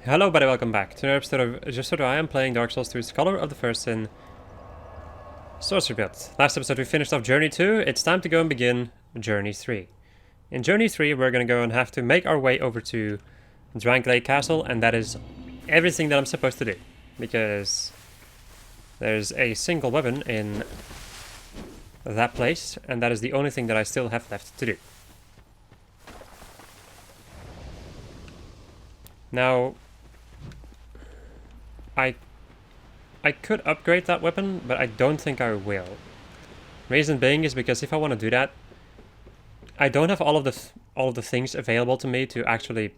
Hello buddy, welcome back to another episode of Just So I am playing Dark Souls 2 Scholar of the First Sin Sorcery build. Last episode we finished off Journey 2, it's time to go and begin Journey 3. In Journey 3 we're going to go and have to make our way over to Drank Lake Castle, and that is everything that I'm supposed to do. Because there's a single weapon in that place, and that is the only thing that I still have left to do. Now, I could upgrade that weapon, but I don't think I will. Reason being is because if I want to do that, I don't have all of the things available to me to actually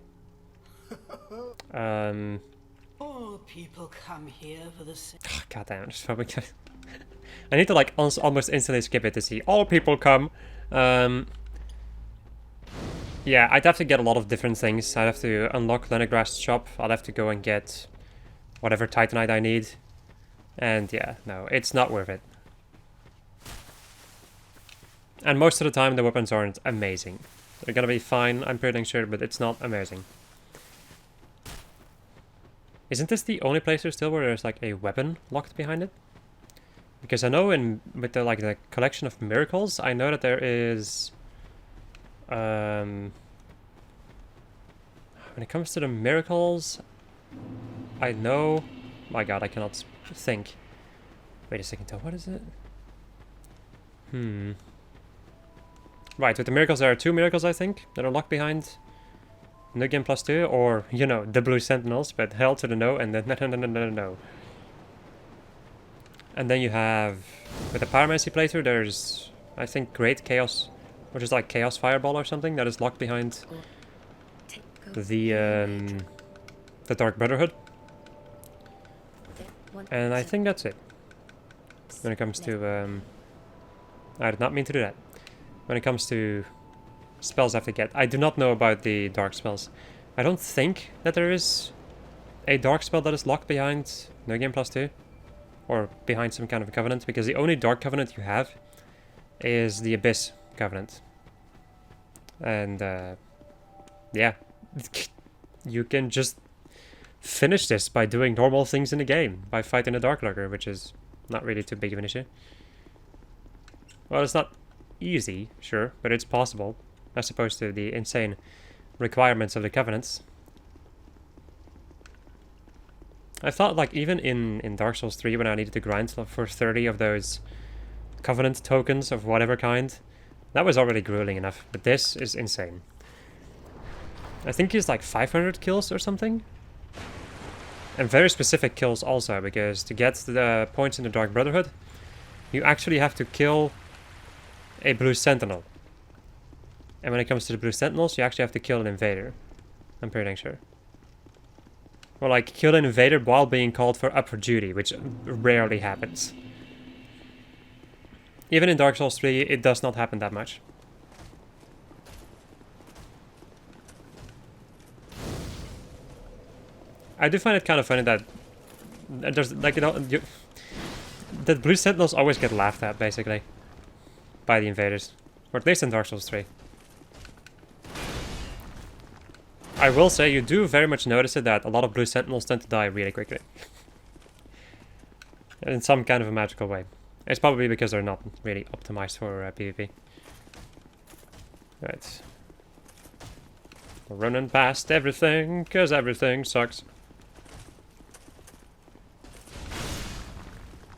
All people come here for the same. God damn, just probably I need to like almost instantly skip it to see all people come. Yeah, I'd have to get a lot of different things. I'd have to unlock Leningrad shop. I'd have to go and get whatever Titanite I need. And yeah, no, it's not worth it. And most of the time the weapons aren't amazing. They're gonna be fine, I'm pretty sure, but it's not amazing. Isn't this the only place there's still where there's like a weapon locked behind it? Because I know with the collection of miracles, I know that there is when it comes to the miracles, I know. My God, I cannot think. Wait a second, though. What is it? Right, with the miracles, there are two miracles, I think, that are locked behind New Game Plus 2, or, you know, the Blue Sentinels, but hell to the no, and then no. And then you have, with the Pyromancy playthrough, there's, I think, Great Chaos, which is like Chaos Fireball or something, that is locked behind the Dark Brotherhood. And I think that's it. When it comes to, I did not mean to do that. When it comes to spells I have to get. I do not know about the dark spells. I don't think that there is a dark spell that is locked behind No Game Plus 2. Or behind some kind of a covenant, because the only dark covenant you have is the Abyss Covenant. And, yeah. You can just finish this by doing normal things in the game, by fighting a Dark Lurker, which is not really too big of an issue. Well, it's not easy, sure, but it's possible, as opposed to the insane requirements of the Covenants. I thought, like, even in Dark Souls 3, when I needed to grind for 30 of those Covenant tokens of whatever kind, that was already grueling enough, but this is insane. I think it's like 500 kills or something? And very specific kills also, because to get the points in the Dark Brotherhood, you actually have to kill a Blue Sentinel. And when it comes to the Blue Sentinels, you actually have to kill an invader. I'm pretty sure. Or like, kill an invader while being called up for duty, which rarely happens. Even in Dark Souls 3, it does not happen that much. I do find it kind of funny that there's like, you know, the Blue Sentinels always get laughed at, basically, by the invaders, or at least in Dark Souls 3. I will say you do very much notice it that a lot of Blue Sentinels tend to die really quickly, in some kind of a magical way. It's probably because they're not really optimized for PvP. Right, we're running past everything because everything sucks.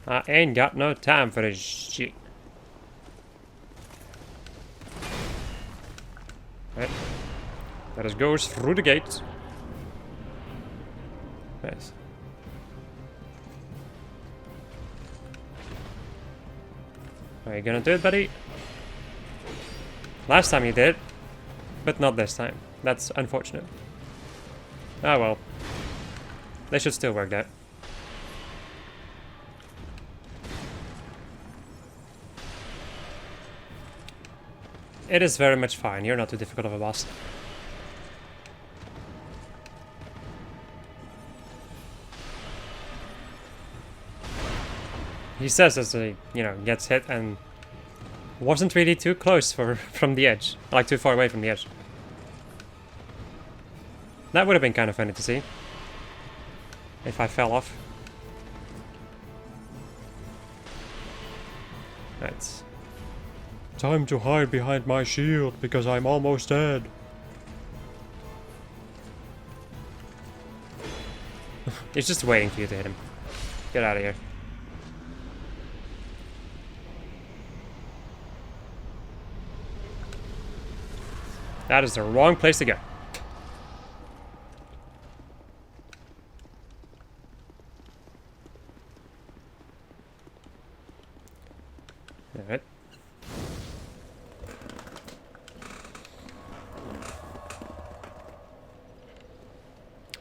I ain't got no time for this shit. Right. Let us go through the gate. Nice. Are you gonna do it, buddy? Last time you did, but not this time. That's unfortunate. Ah well. They should still work that. It is very much fine. You're not too difficult of a boss. He says as he, you know, gets hit and wasn't really too close from the edge. Like, too far away from the edge. That would have been kind of funny to see. If I fell off. Right. Time to hide behind my shield because I'm almost dead. He's just waiting for you to hit him. Get out of here. That is the wrong place to go. Alright.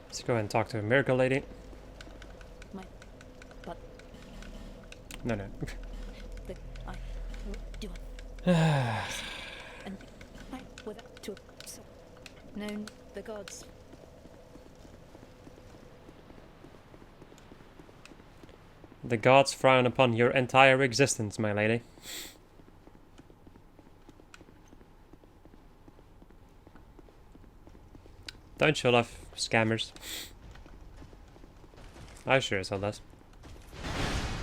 Let's go ahead and talk to a miracle lady. My but No, no. the I do and I without to so known the gods. The gods frown upon your entire existence, my lady. Don't show off, scammers. I sure as hell does.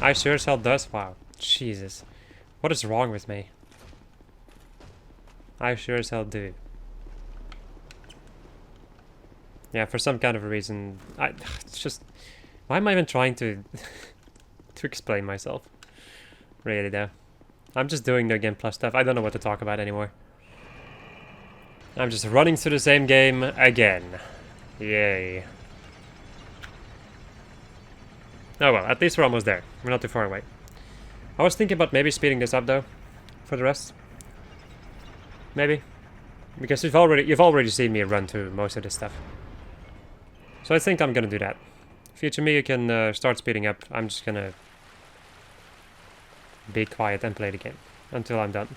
I sure as hell does. Wow. Jesus. What is wrong with me? I sure as hell do. Yeah, for some kind of a reason. It's just... Why am I even trying to... to explain myself? Really, though. I'm just doing the Game Plus stuff. I don't know what to talk about anymore. I'm just running through the same game again. Yay. Oh well, at least we're almost there. We're not too far away. I was thinking about maybe speeding this up though, for the rest. Maybe. Because you've already seen me run through most of this stuff. So I think I'm gonna do that. Future me, you can start speeding up. I'm just gonna be quiet and play the game until I'm done.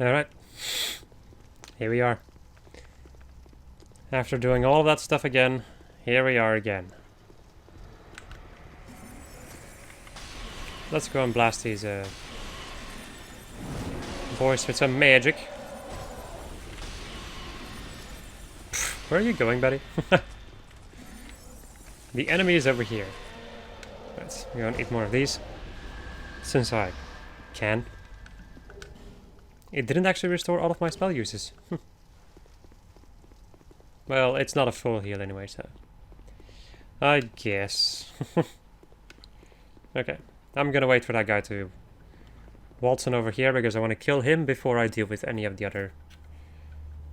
Alright. Here we are. After doing all of that stuff again, here we are again. Let's go and blast these boys with some magic. Where are you going, buddy? The enemy is over here. Let's go and eat more of these. Since I can. It didn't actually restore all of my spell uses. Well, it's not a full heal anyway, so... I guess. Okay. I'm gonna wait for that guy to waltz on over here because I want to kill him before I deal with any of the other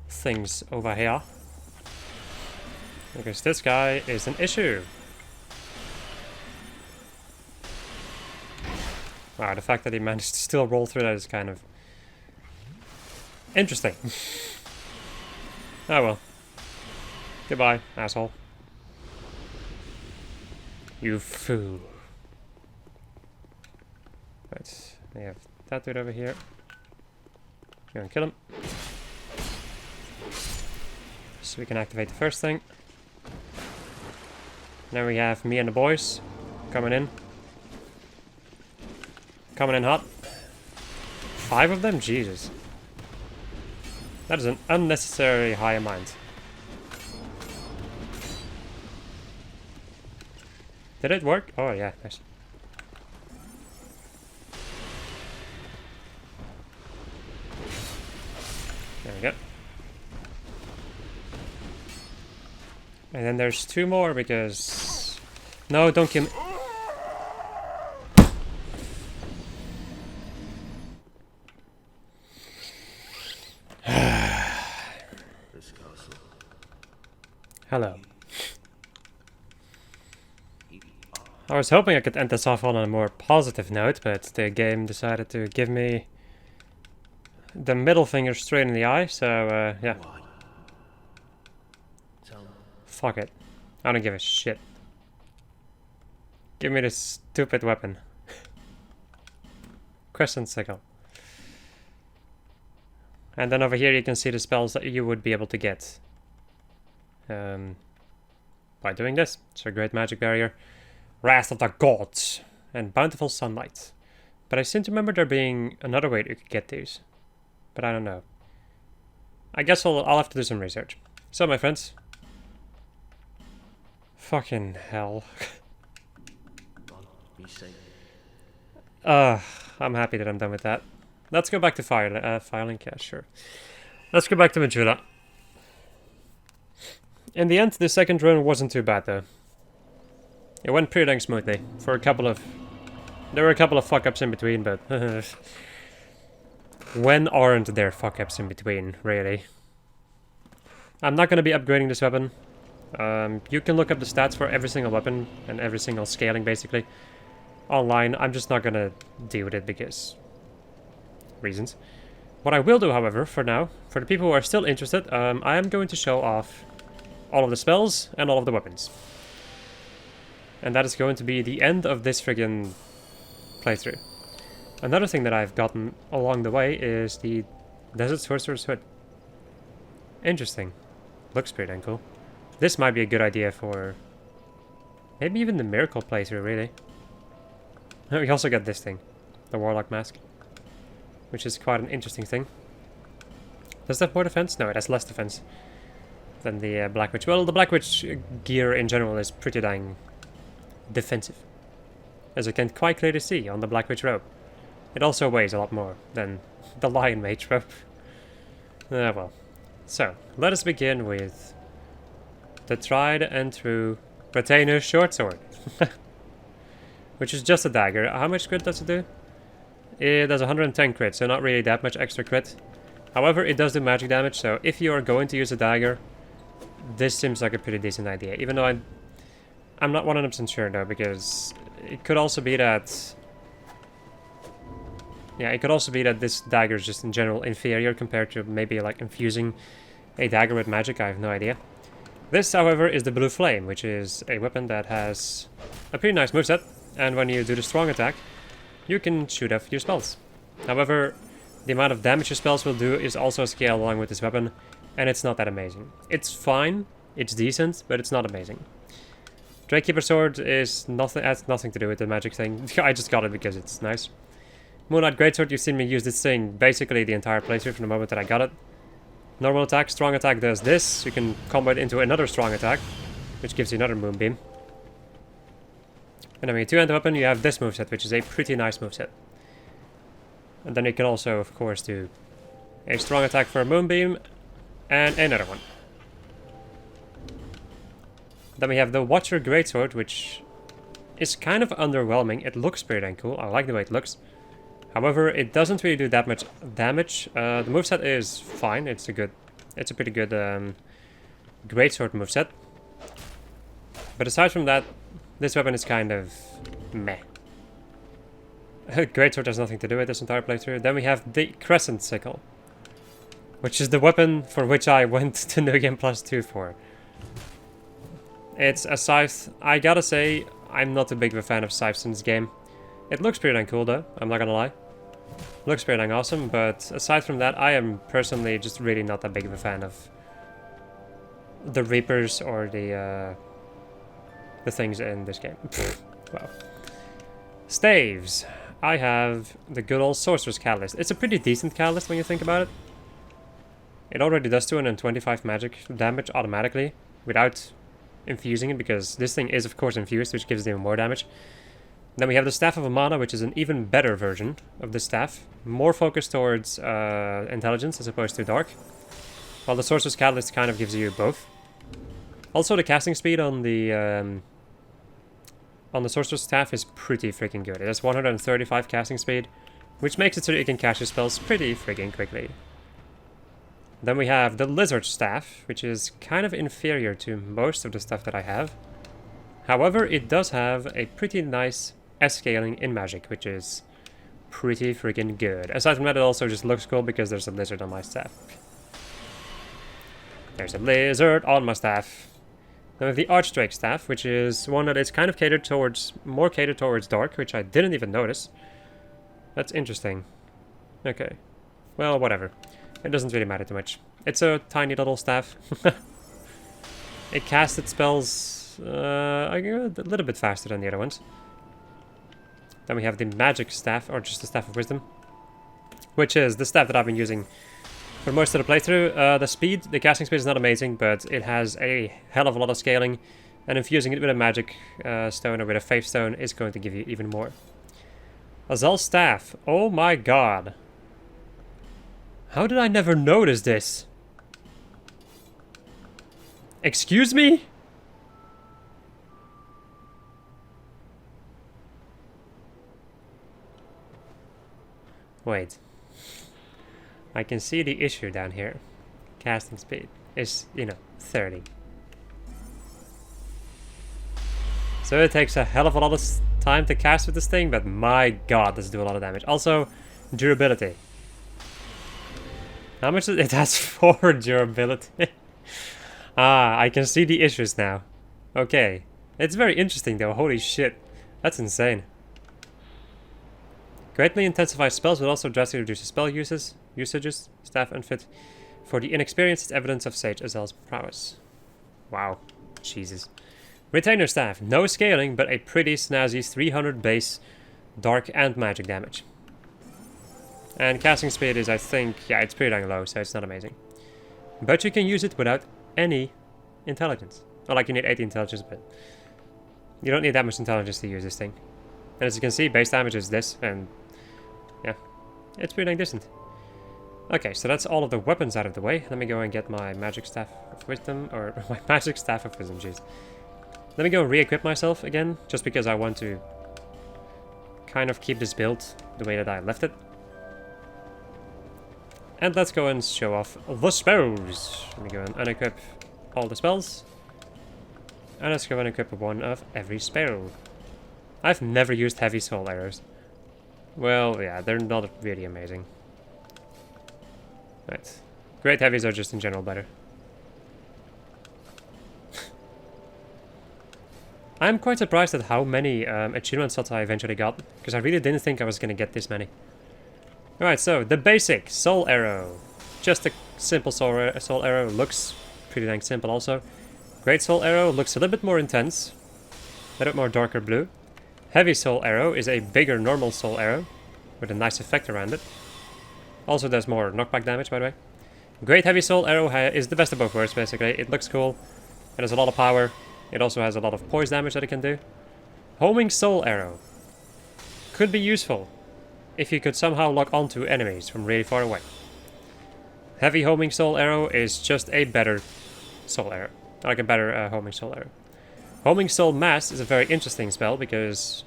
things over here. Because this guy is an issue. Wow, the fact that he managed to still roll through that is kind of interesting. Oh well. Goodbye, asshole. You fool. Right, we have that dude over here. Go and kill him. So we can activate the first thing. Now we have me and the boys coming in. Coming in hot. 5 of them? Jesus. That is an unnecessarily high amount. Did it work? Oh yeah, nice. There we go. And then there's 2 more because... No, don't kill me. Hello. I was hoping I could end this off on a more positive note, but the game decided to give me the middle finger straight in the eye, so yeah. Fuck it. I don't give a shit. Give me this stupid weapon. Crescent Sickle. And then over here you can see the spells that you would be able to get. By doing this. So Great Magic Barrier. Wrath of the Gods, and Bountiful Sunlight. But I seem to remember there being another way you could get these. But I don't know. I guess I'll have to do some research. So my friends. Fucking hell. I'm happy that I'm done with that. Let's go back to filing. Yeah, sure. Let's go back to Majula. In the end, the second run wasn't too bad though. It went pretty dang smoothly for a couple of... There were a couple of fuck-ups in between, but... When aren't there fuck-ups in between, really? I'm not going to be upgrading this weapon. You can look up the stats for every single weapon and every single scaling, basically. Online, I'm just not going to deal with it because... reasons. What I will do, however, for now, for the people who are still interested, I am going to show off all of the spells and all of the weapons. And that is going to be the end of this friggin' playthrough. Another thing that I've gotten along the way is the Desert Sorcerer's Hood. Interesting. Looks pretty dang cool. This might be a good idea for... maybe even the Miracle playthrough, really. We also got this thing. The Warlock Mask. Which is quite an interesting thing. Does that have more defense? No, it has less defense than the Black Witch. Well, the Black Witch gear in general is pretty dang... defensive, as you can quite clearly see on the Black Witch robe. It also weighs a lot more than the Lion Mage robe. Well. So, let us begin with the tried and true Retainer Short Sword. Which is just a dagger. How much crit does it do? It does 110 crit, so not really that much extra crit. However, it does do magic damage, so if you are going to use a dagger, this seems like a pretty decent idea, even though I'm not 100% sure though, because it could also be that... yeah, it could also be that this dagger is just in general inferior compared to maybe like infusing a dagger with magic. I have no idea. This, however, is the Blue Flame, which is a weapon that has a pretty nice moveset, and when you do the strong attack, you can shoot off your spells. However, the amount of damage your spells will do is also scaled along with this weapon, and it's not that amazing. It's fine, it's decent, but it's not amazing. Drakekeeper Sword is nothing, has nothing to do with the magic thing. I just got it because it's nice. Moonlight Greatsword, you've seen me use this thing basically the entire playthrough from the moment that I got it. Normal attack, strong attack does this. You can combo it into another strong attack, which gives you another moonbeam. And then with your two-handed weapon, you have this moveset, which is a pretty nice moveset. And then you can also, of course, do a strong attack for a moonbeam, and another one. Then we have the Watcher Greatsword, which is kind of underwhelming. It looks pretty dang cool. I like the way it looks. However, it doesn't really do that much damage. The moveset is fine. It's a pretty good Greatsword moveset. But aside from that, this weapon is kind of meh. Greatsword has nothing to do with this entire playthrough. Then we have the Crescent Sickle, which is the weapon for which I went to New Game Plus 2 for. It's a scythe. I gotta say, I'm not too big of a fan of scythes in this game. It looks pretty dang cool though, I'm not gonna lie. Looks pretty dang awesome, but aside from that, I am personally just really not that big of a fan of the Reapers or the things in this game. Wow. Staves. I have the good old Sorcerer's Catalyst. It's a pretty decent catalyst when you think about it. It already does 225 magic damage automatically without infusing it, because this thing is of course infused, which gives it even more damage. Then we have the Staff of Amana, which is an even better version of the staff, more focused towards intelligence as opposed to dark, while the Sorcerer's Catalyst kind of gives you both. Also, the casting speed on the Sorcerer's Staff is pretty freaking good. It has 135 casting speed, which makes it so that you can cast your spells pretty freaking quickly. Then we have the Lizard Staff, which is kind of inferior to most of the stuff that I have. However, it does have a pretty nice S-scaling in magic, which is pretty freaking good. Aside from that, it also just looks cool because there's a lizard on my staff. There's a lizard on my staff. Then we have the Archdrake Staff, which is one that is kind of more catered towards dark, which I didn't even notice. That's interesting. Okay. Well, whatever. It doesn't really matter too much. It's a tiny little staff. It casted spells a little bit faster than the other ones. Then we have the Magic Staff, or just the Staff of Wisdom, which is the staff that I've been using for most of the playthrough. The casting speed is not amazing, but it has a hell of a lot of scaling, and infusing it with a magic stone or with a faith stone is going to give you even more. Azal's Staff. Oh my god. How did I never notice this? Excuse me? Wait. I can see the issue down here. Casting speed is, 30. So it takes a hell of a lot of time to cast with this thing, but my god, does it do a lot of damage. Also, durability. How much it has 4 durability? Ah, I can see the issues now. Okay. It's very interesting though, holy shit. That's insane. Greatly intensifies spells, but also drastically reduces spell usages. Staff unfit for the inexperienced. It's evidence of Sage Azal's prowess. Wow. Jesus. Retainer Staff. No scaling, but a pretty snazzy 300 base dark and magic damage. And casting speed is, I think, yeah, it's pretty dang low, so it's not amazing. But you can use it without any intelligence. Not like you need 80 intelligence, but you don't need that much intelligence to use this thing. And as you can see, base damage is this, and yeah, it's pretty dang decent. Okay, so that's all of the weapons out of the way. Let me go and get my Magic Staff of Wisdom, or my Magic Staff of Wisdom, jeez. Let me go and re-equip myself again, just because I want to kind of keep this build the way that I left it. And let's go and show off the spells. Let me go and unequip all the spells. And let's go and equip one of every spell. I've never used heavy soul arrows. Well, yeah, they're not really amazing. Right. Great heavies are just in general better. I'm quite surprised at how many achievement slots I eventually got, because I really didn't think I was going to get this many. Alright, so the basic soul arrow. Just a simple soul arrow. Looks pretty dang simple also. Great soul arrow looks a little bit more intense. A little bit more darker blue. Heavy soul arrow is a bigger normal soul arrow with a nice effect around it. Also does more knockback damage, by the way. Great heavy soul arrow is the best of both worlds, basically. It looks cool. It has a lot of power. It also has a lot of poise damage that it can do. Homing soul arrow could be useful if you could somehow lock onto enemies from really far away. Heavy homing soul arrow is just a better soul arrow. Like a better homing soul arrow. Homing soul mass is a very interesting spell because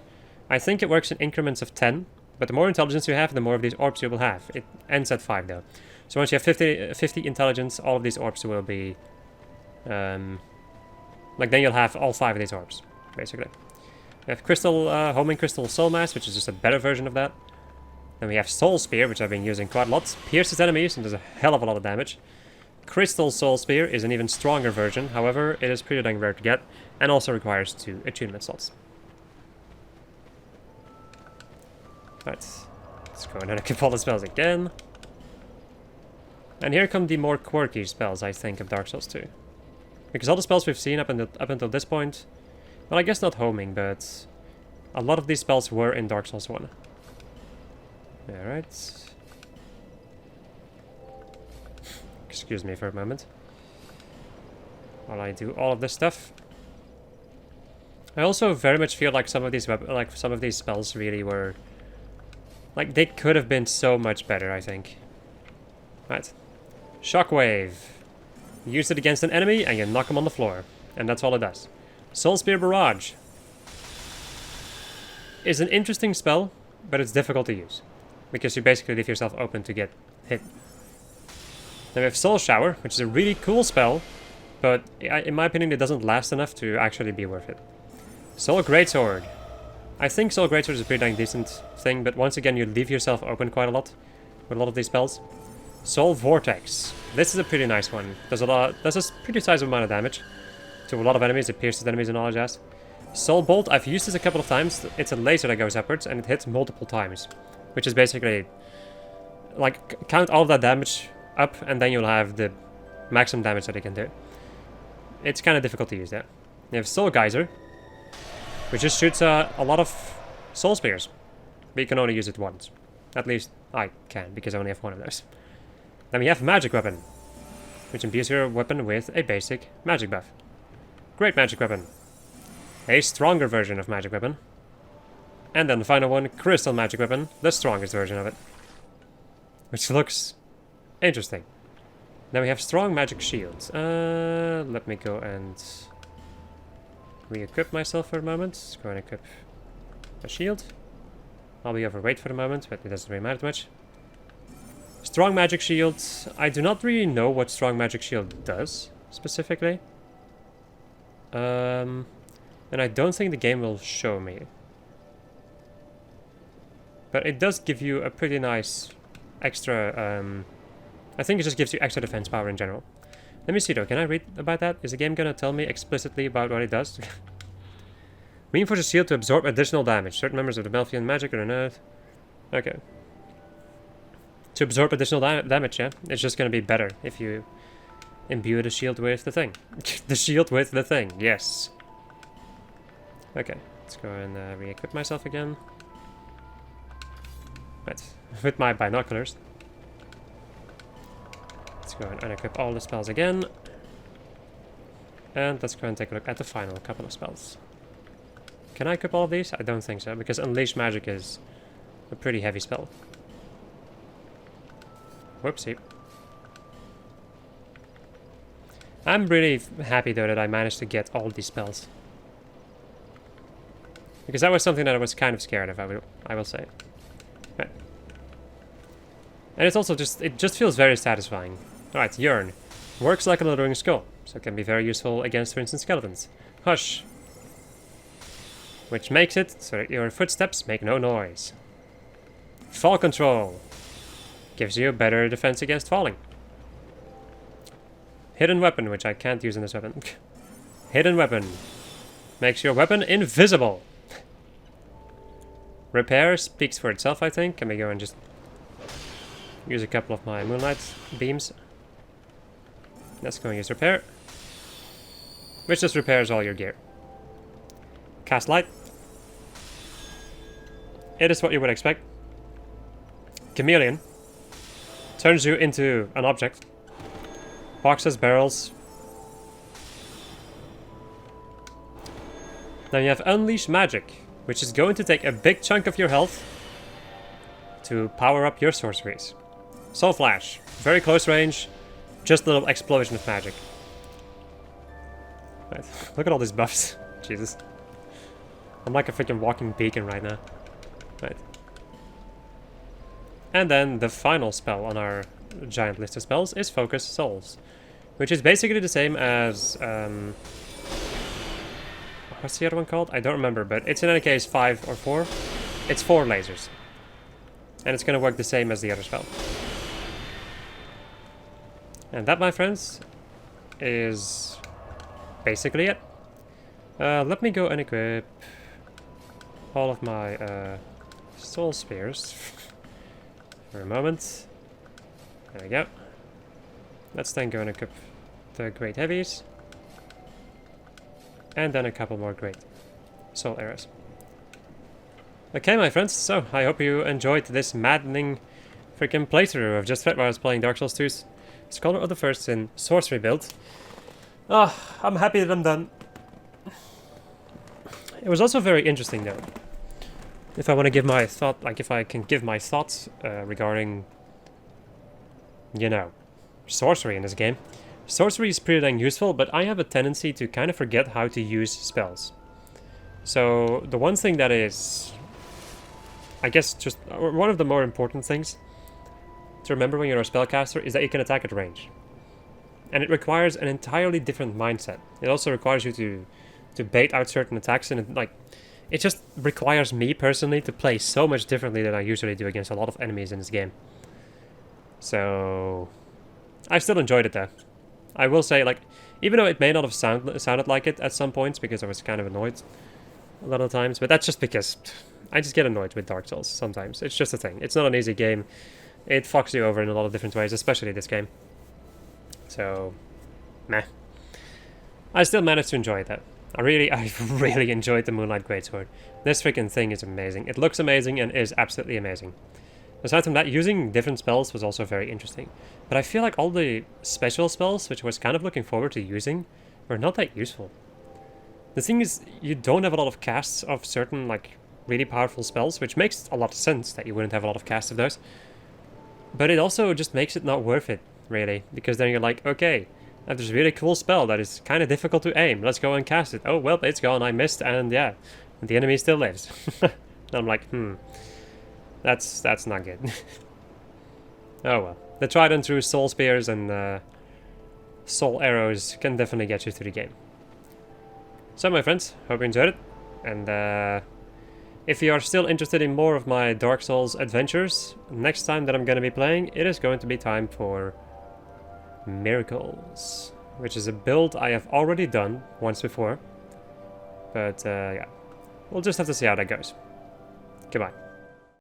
I think it works in increments of 10. But the more intelligence you have, the more of these orbs you will have. It ends at 5 though. So once you have 50 intelligence, all of these orbs will be... like then you'll have all 5 of these orbs, basically. We have homing crystal soul mass, which is just a better version of that. Then we have soul spear, which I've been using quite a lot. Pierces enemies and does a hell of a lot of damage. Crystal soul spear is an even stronger version. However, it is pretty dang rare to get and also requires 2 attunement slots. Right, let's go ahead and equip all the spells again. And here come the more quirky spells, I think, of Dark Souls 2. Because all the spells we've seen up until this point... Well, I guess not homing, but... A lot of these spells were in Dark Souls 1. Alright. Excuse me for a moment. While I do all of this stuff. I also very much feel like some of these spells really were... Like, they could have been so much better, I think. Right. Shockwave. Use it against an enemy and you knock him on the floor. And that's all it does. Soul Spear Barrage is an interesting spell, but it's difficult to use. Because you basically leave yourself open to get hit. Then we have Soul Shower, which is a really cool spell, but in my opinion it doesn't last enough to actually be worth it. Soul Greatsword. I think Soul Greatsword is a pretty dang decent thing, but once again you leave yourself open quite a lot with a lot of these spells. Soul Vortex. This is a pretty nice one. Does a pretty sizable amount of damage to a lot of enemies. It pierces enemies and all that jazz. Soul Bolt, I've used this a couple of times. It's a laser that goes upwards and it hits multiple times, which is basically like count all of that damage up and then you'll have the maximum damage that it can do. It's kind of difficult to use there. You have Soul Geyser, which just shoots a lot of soul spears, but you can only use it once. At least I can, because I only have one of those. Then we have Magic Weapon, which imbues your weapon with a basic magic buff. Great Magic Weapon. A stronger version of Magic Weapon. And then the final one, Crystal Magic Weapon, the strongest version of it. Which looks interesting. Then we have Strong Magic Shield. Let me go and re-equip myself for a moment. Let's go and equip a shield. I'll be overweight for the moment, but it doesn't really matter too much. Strong Magic Shield. I do not really know what Strong Magic Shield does, specifically. And I don't think the game will show me. But it does give you a pretty nice extra... I think it just gives you extra defense power in general. Let me see though, can I read about that? Is the game gonna tell me explicitly about what it does? Reinforces shield to absorb additional damage. Certain members of the Melfian magic are unearthed. Okay. To absorb additional damage, yeah? It's just gonna be better if you imbue the shield with the thing. The shield with the thing, yes. Okay, let's go and re-equip myself again. Right, with my binoculars. Let's go and unequip all the spells again. And let's go and take a look at the final couple of spells. Can I equip all of these? I don't think so, because Unleash Magic is a pretty heavy spell. Whoopsie. I'm really happy though that I managed to get all these spells. Because that was something that I was kind of scared of, I will say. Right. And it's also it just feels very satisfying. Alright, Yearn. Works like a Lothering Skull, so it can be very useful against, for instance, skeletons. Hush. Which makes it so that your footsteps make no noise. Fall Control. Gives you a better defense against falling. Hidden Weapon, which I can't use in this weapon. Hidden Weapon. Makes your weapon invisible. Repair speaks for itself, I think. Can we go and just Use a couple of my moonlight beams. Let's go and use repair, which just repairs all your gear. Cast light. It is what you would expect. Chameleon turns you into an object. Boxes, barrels. Then you have Unleash Magic, which is going to take a big chunk of your health to power up your sorceries. Soul Flash, very close range, just a little explosion of magic. Right. Look at all these buffs. Jesus. I'm like a freaking walking beacon right now. Right. And then the final spell on our giant list of spells is Focus Souls, which is basically the same as what's the other one called? I don't remember, but it's in any case 5 or 4. It's 4 lasers. And it's going to work the same as the other spell. And that, my friends, is basically it. Let me go and equip all of my soul spears for a moment. There we go. Let's then go and equip the great heavies. And then a couple more great soul arrows. Okay, my friends, so I hope you enjoyed this maddening freaking playthrough of Just Fred while I was playing Dark Souls 2's Scholar of the First in Sorcery build. I'm happy that I'm done. It was also very interesting though. If I want to give my thought, like if I can give my thoughts regarding, you know, sorcery in this game. Sorcery is pretty dang useful, but I have a tendency to kind of forget how to use spells. So the one thing that is, I guess, just one of the more important things to remember when you're a spellcaster is that you can attack at range. And it requires an entirely different mindset. It also requires you to bait out certain attacks, and it just requires me personally to play so much differently than I usually do against a lot of enemies in this game. So I still enjoyed it though. I will say, like, even though it may not have sounded like it at some points, because I was kind of annoyed a lot of times, but that's just because I just get annoyed with Dark Souls sometimes. It's just a thing. It's not an easy game. It fucks you over in a lot of different ways, especially this game. So, meh. I still managed to enjoy that. I really enjoyed the Moonlight Greatsword. This freaking thing is amazing. It looks amazing and is absolutely amazing. Aside from that, using different spells was also very interesting. But I feel like all the special spells, which I was kind of looking forward to using, were not that useful. The thing is, you don't have a lot of casts of certain, like, really powerful spells, which makes a lot of sense that you wouldn't have a lot of casts of those. But it also just makes it not worth it, really. Because then you're like, okay, I have this really cool spell that is kind of difficult to aim. Let's go and cast it. Oh, well, it's gone. I missed, and yeah, the enemy still lives. And I'm like, that's not good. Oh well. The tried and true soul spears and soul arrows can definitely get you through the game. So my friends, hope you enjoyed it. And if you are still interested in more of my Dark Souls adventures, next time that I'm going to be playing, it is going to be time for Miracles, which is a build I have already done once before. But yeah, we'll just have to see how that goes. Goodbye.